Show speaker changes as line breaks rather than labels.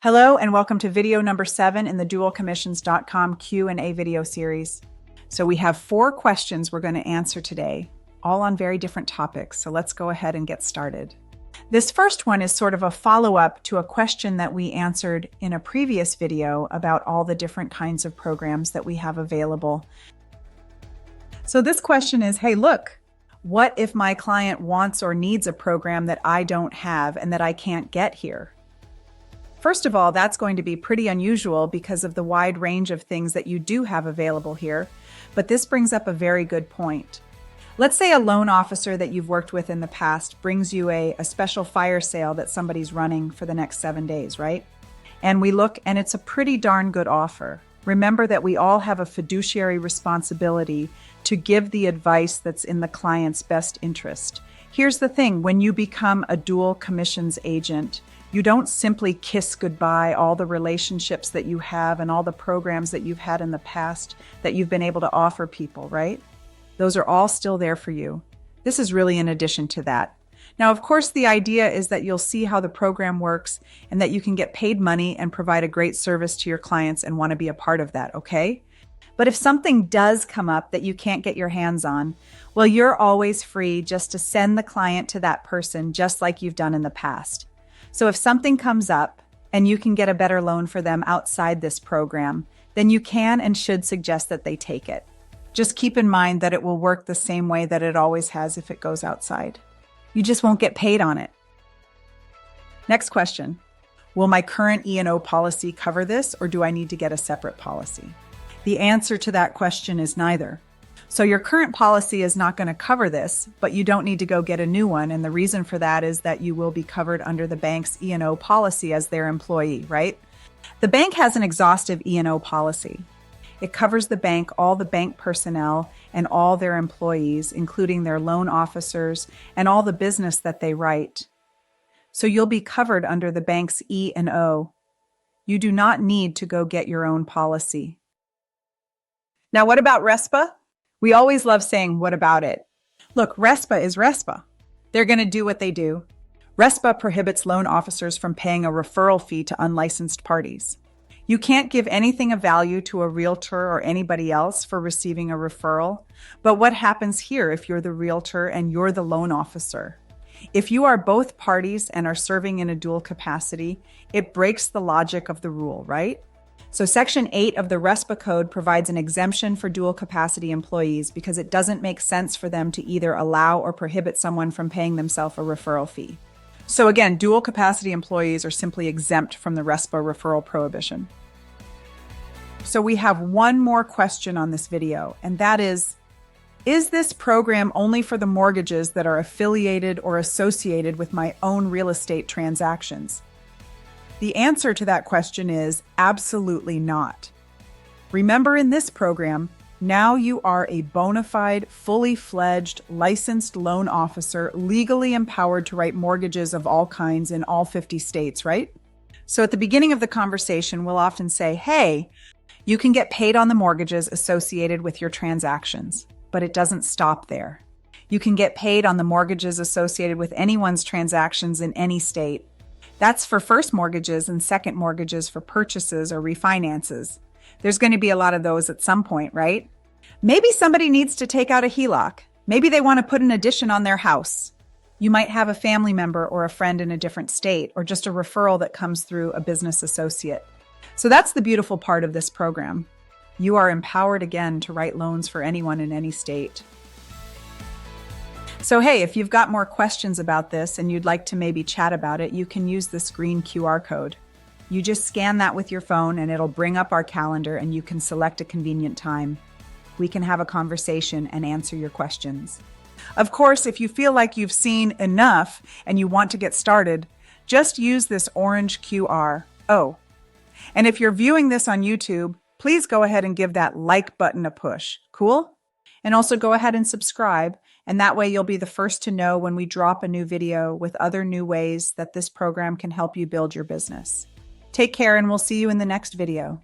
Hello and welcome to video number 7 in the dualcommissions.com Q&A video series. So we have 4 questions we're going to answer today, all on very different topics. So let's go ahead and get started. This first one is sort of a follow-up to a question that we answered in a previous video about all the different kinds of programs that we have available. So this question is, hey, look, what if my client wants or needs a program that I don't have and that I can't get here? First of all, that's going to be pretty unusual because of the wide range of things that you do have available here, but this brings up a very good point. Let's say a loan officer that you've worked with in the past brings you a special fire sale that somebody's running for the next 7 days, right? And we look and it's a pretty darn good offer. Remember that we all have a fiduciary responsibility to give the advice that's in the client's best interest. Here's the thing, when you become a dual commissions agent, you don't simply kiss goodbye all the relationships that you have and all the programs that you've had in the past that you've been able to offer people, right? Those are all still there for you. This is really in addition to that. Now, of course, the idea is that you'll see how the program works and that you can get paid money and provide a great service to your clients and want to be a part of that, okay? But if something does come up that you can't get your hands on, well, you're always free just to send the client to that person just like you've done in the past. So if something comes up and you can get a better loan for them outside this program, then you can and should suggest that they take it. Just keep in mind that it will work the same way that it always has if it goes outside. You just won't get paid on it. Next question. Will my current E&O policy cover this, or do I need to get a separate policy? The answer to that question is neither. So your current policy is not going to cover this, but you don't need to go get a new one. And the reason for that is that you will be covered under the bank's E&O policy as their employee, right? The bank has an exhaustive E&O policy. It covers the bank, all the bank personnel, and all their employees, including their loan officers and all the business that they write. So you'll be covered under the bank's E&O. You do not need to go get your own policy. Now, what about RESPA? We always love saying, what about it? Look, RESPA is RESPA. They're going to do what they do. RESPA prohibits loan officers from paying a referral fee to unlicensed parties. You can't give anything of value to a realtor or anybody else for receiving a referral. But what happens here if you're the realtor and you're the loan officer? If you are both parties and are serving in a dual capacity, it breaks the logic of the rule, right? So Section 8 of the RESPA Code provides an exemption for dual capacity employees because it doesn't make sense for them to either allow or prohibit someone from paying themselves a referral fee. So again, dual capacity employees are simply exempt from the RESPA referral prohibition. So we have one more question on this video, and that is this program only for the mortgages that are affiliated or associated with my own real estate transactions? The answer to that question is absolutely not. Remember, in this program, now you are a bona fide, fully fledged, licensed loan officer, legally empowered to write mortgages of all kinds in all 50 states, right? So at the beginning of the conversation, we'll often say, hey, you can get paid on the mortgages associated with your transactions, but it doesn't stop there. You can get paid on the mortgages associated with anyone's transactions in any state. That's for first mortgages and second mortgages for purchases or refinances. There's going to be a lot of those at some point, right? Maybe somebody needs to take out a HELOC. Maybe they want to put an addition on their house. You might have a family member or a friend in a different state, or just a referral that comes through a business associate. So that's the beautiful part of this program. You are empowered again to write loans for anyone in any state. So hey, if you've got more questions about this and you'd like to maybe chat about it, you can use this green QR code. You just scan that with your phone and it'll bring up our calendar and you can select a convenient time. We can have a conversation and answer your questions. Of course, if you feel like you've seen enough and you want to get started, just use this orange QR. Oh, and if you're viewing this on YouTube, please go ahead and give that like button a push. Cool? And also go ahead and subscribe, and that way you'll be the first to know when we drop a new video with other new ways that this program can help you build your business. Take care, and we'll see you in the next video.